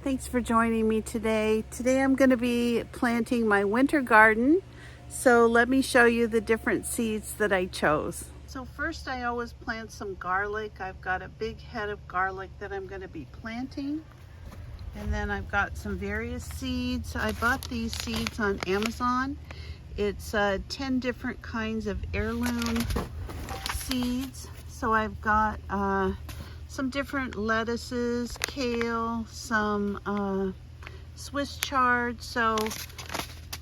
Thanks for joining me today. Today I'm going to be planting my winter garden. So let me show you the different seeds that I chose. So first I always plant some garlic. I've got a big head of garlic that I'm going to be planting. And then I've got some various seeds. I bought these seeds on Amazon. It's 10 different kinds of heirloom seeds. So I've got some different lettuces, kale, some Swiss chard. So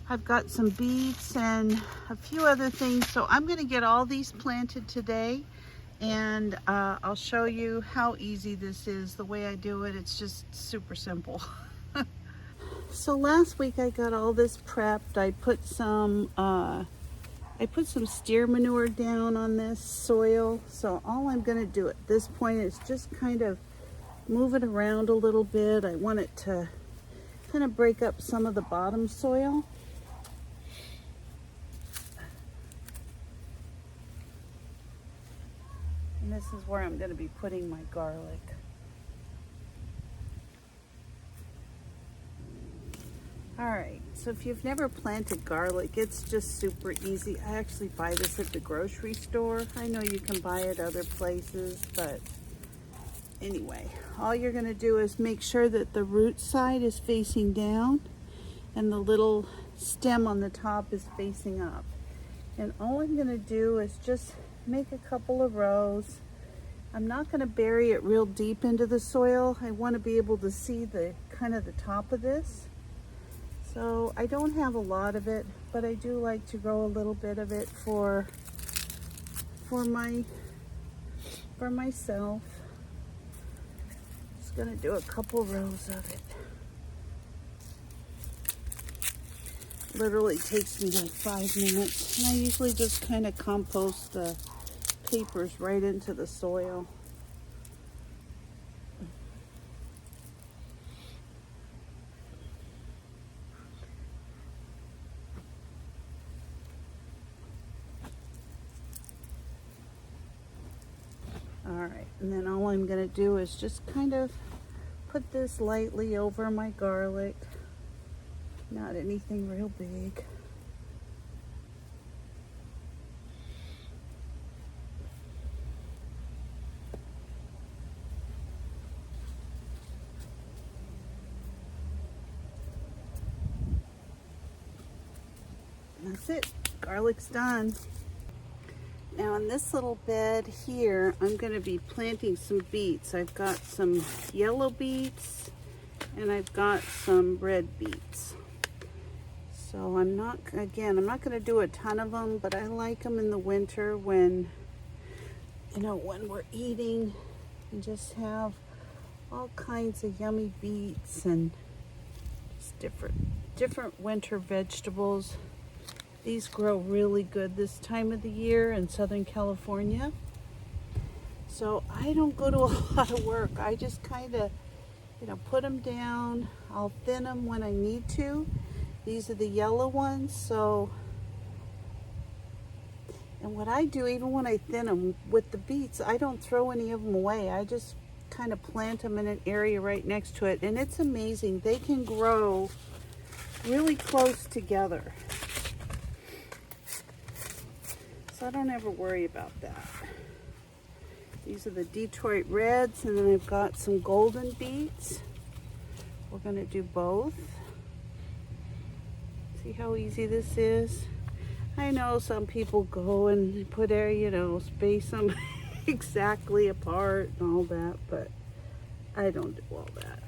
I've got some beets and a few other things. So I'm going to get all these planted today, and I'll show you how easy this is. The way I do it, it's just super simple. So last week I got all this prepped. I put some steer manure down on this soil. So all I'm going to do at this point is just kind of move it around a little bit. I want it to kind of break up some of the bottom soil. And this is where I'm going to be putting my garlic. Alright, so if you've never planted garlic, it's just super easy. I actually buy this at the grocery store. I know you can buy it other places, but anyway, all you're going to do is make sure that the root side is facing down and the little stem on the top is facing up. And all I'm going to do is just make a couple of rows. I'm not going to bury it real deep into the soil. I want to be able to see the kind of the top of this. So I don't have a lot of it, but I do like to grow a little bit of it for myself. Just gonna do a couple rows of it. Literally takes me like 5 minutes, and I usually just kind of compost the papers right into the soil. Alright, and then all I'm going to do is just kind of put this lightly over my garlic. Not anything real big. And that's it. Garlic's done. Now in this little bed here, I'm going to be planting some beets. I've got some yellow beets and I've got some red beets. So I'm not going to do a ton of them, but I like them in the winter when, when we're eating and just have all kinds of yummy beets and just different winter vegetables. These grow really good this time of the year in Southern California. So I don't go to a lot of work. I just kind of, put them down. I'll thin them when I need to. These are the yellow ones. So, and what I do, even when I thin them with the beets, I don't throw any of them away. I just kind of plant them in an area right next to it. And it's amazing. They can grow really close together. So I don't ever worry about that. These are the Detroit Reds, and then I've got some golden beets. We're going to do both. See how easy this is? I know some people go and put space them exactly apart and all that, but I don't do all that.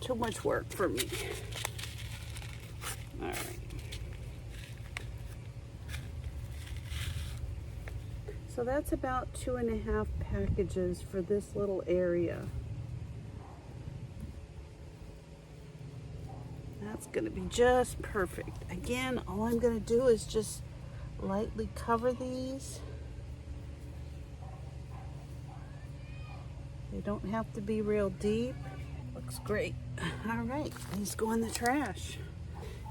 Too much work for me. All right. So that's about 2.5 packages for this little area. That's going to be just perfect. Again, all I'm going to do is just lightly cover these. They don't have to be real deep. Looks great. All right, these go in the trash.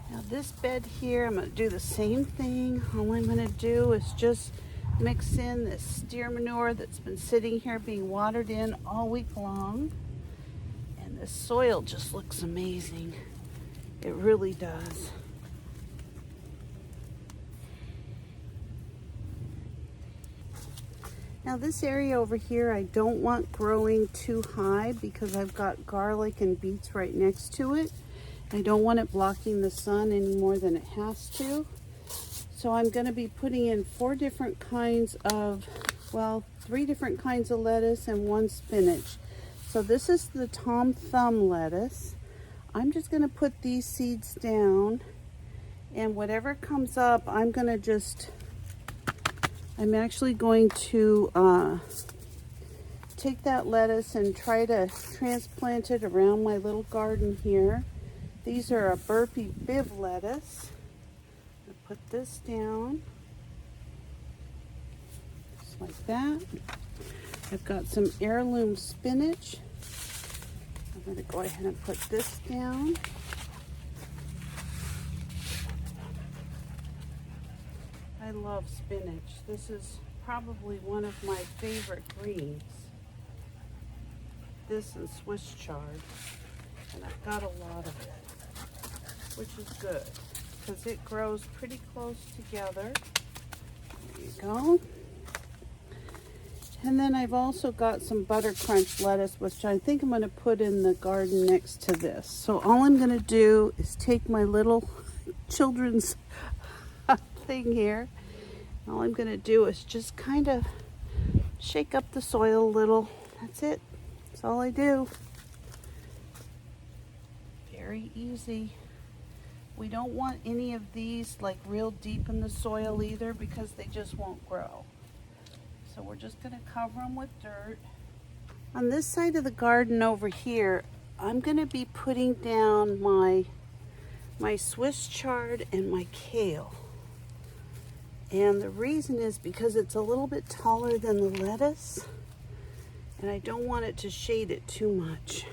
Now this bed here, I'm going to do the same thing. All I'm going to do is just mix in this steer manure that's been sitting here being watered in all week long. And This soil just looks amazing. It really does. Now this area over here I don't want growing too high because I've got garlic and beets right next to it. I don't want it blocking the sun any more than it has to. So I'm going to be putting in 3 different kinds of lettuce and 1 spinach. So this is the Tom Thumb lettuce. I'm just going to put these seeds down, and whatever comes up, I'm actually going to take that lettuce and try to transplant it around my little garden here. These are a Blvd lettuce. I'll put this down, just like that. I've got some heirloom spinach. I'm going to go ahead and put this down. I love spinach. This is probably one of my favorite greens. This and Swiss chard. And I've got a lot of it, which is good because it grows pretty close together. There you go. And then I've also got some butter crunch lettuce, which I think I'm going to put in the garden next to this. So all I'm going to do is take my little children's thing here. All I'm going to do is just kind of shake up the soil a little. That's it. That's all I do. Very easy. We don't want any of these like real deep in the soil either because they just won't grow. So we're just going to cover them with dirt. On this side of the garden over here, I'm going to be putting down my Swiss chard and my kale. And the reason is because it's a little bit taller than the lettuce, and I don't want it to shade it too much.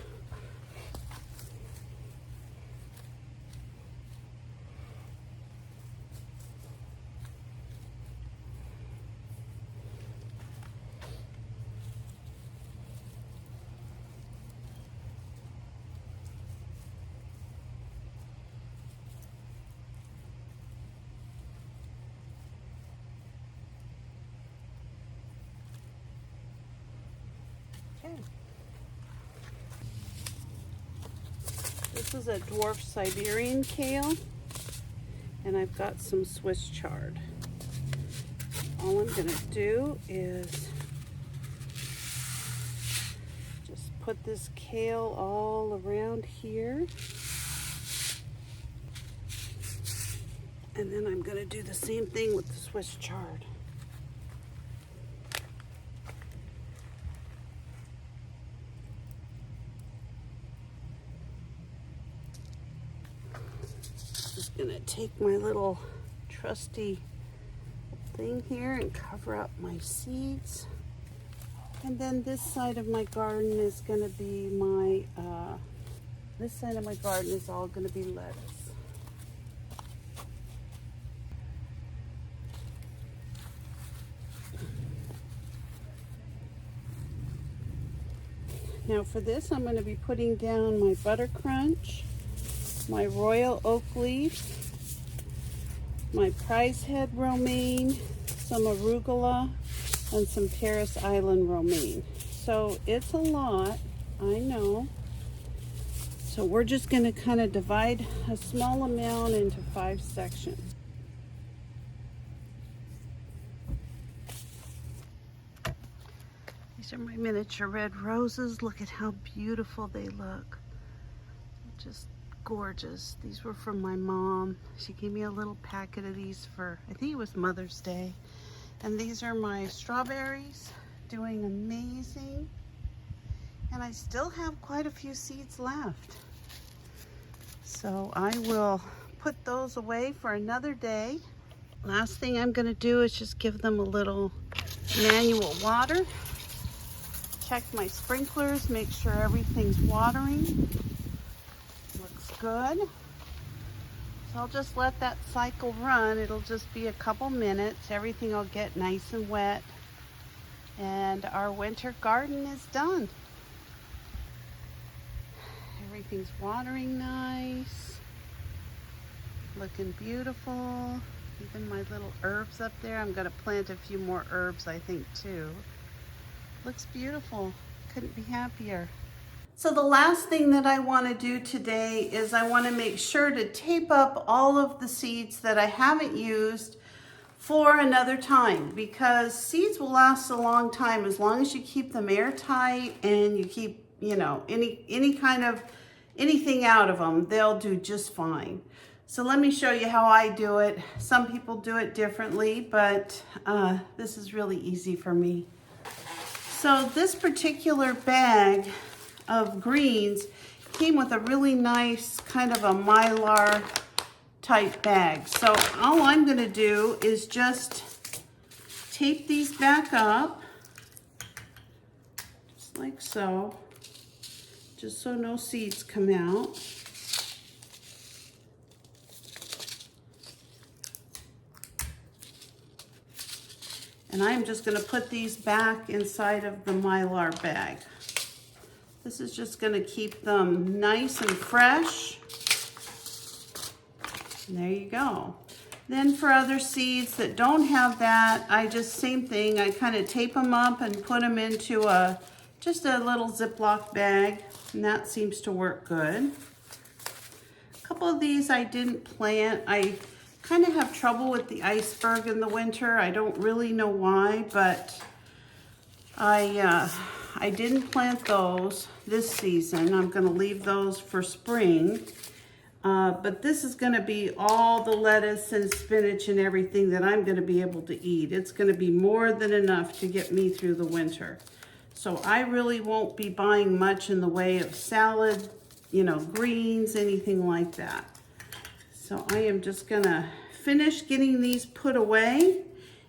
This is a dwarf Siberian kale, and I've got some Swiss chard. All I'm going to do is just put this kale all around here, and then I'm going to do the same thing with the Swiss chard. Gonna take my little trusty thing here and cover up my seeds, and then this side of my garden is going to be my this side of my garden is all going to be lettuce. Now for this I'm going to be putting down my butter crunch, my royal oak leaf, my prize head romaine, some arugula, and some Paris Island romaine. So it's a lot, I know. So we're just going to kind of divide a small amount into 5 sections. These are my miniature red roses. Look at how beautiful they look. Just gorgeous. These were from my mom. She gave me a little packet of these for, I think it was Mother's Day. And these are my strawberries, doing amazing. And I still have quite a few seeds left. So I will put those away for another day. Last thing I'm going to do is just give them a little manual water. Check my sprinklers, make sure everything's watering. Good. So I'll just let that cycle run. It'll just be a couple minutes. Everything will get nice and wet, and our winter garden is done. Everything's watering nice. Looking beautiful. Even my little herbs up there. I'm gonna plant a few more herbs, I think, too. Looks beautiful. Couldn't be happier. So the last thing that I want to do today is I want to make sure to tape up all of the seeds that I haven't used for another time, because seeds will last a long time as long as you keep them airtight and you keep, you know, any kind of anything out of them, they'll do just fine. So let me show you how I do it. Some people do it differently, but this is really easy for me. So this particular bag of greens came with a really nice kind of a mylar type bag. So all I'm going to do is just tape these back up, just like so, just so no seeds come out. And I'm just going to put these back inside of the mylar bag. This is just going to keep them nice and fresh. And there you go. Then for other seeds that don't have that, I just, same thing, I kind of tape them up and put them into just a little Ziploc bag, and that seems to work good. A couple of these I didn't plant. I kind of have trouble with the iceberg in the winter. I don't really know why, but I didn't plant those this season. I'm going to leave those for spring. But this is going to be all the lettuce and spinach and everything that I'm going to be able to eat. It's going to be more than enough to get me through the winter. So I really won't be buying much in the way of salad, you know, greens, anything like that. So I am just going to finish getting these put away.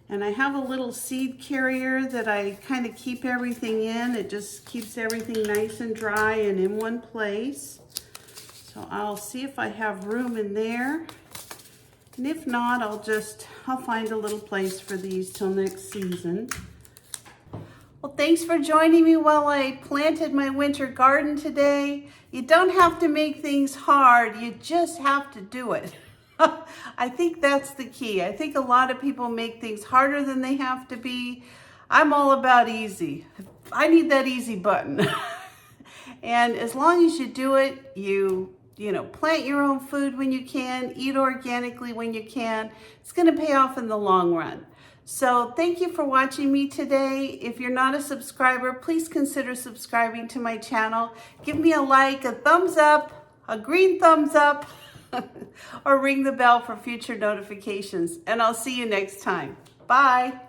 And I have a little seed carrier that I kind of keep everything in. It just keeps everything nice and dry and in one place. So I'll see if I have room in there. And if not, I'll find a little place for these till next season. Well, thanks for joining me while I planted my winter garden today. You don't have to make things hard, you just have to do it. I think that's the key. I think a lot of people make things harder than they have to be. I'm all about easy. I need that easy button. And as long as you do it, you know, plant your own food when you can, eat organically when you can, it's going to pay off in the long run. So thank you for watching me today. If you're not a subscriber, please consider subscribing to my channel. Give me a like, a thumbs up, a green thumbs up, or ring the bell for future notifications. And I'll see you next time. Bye.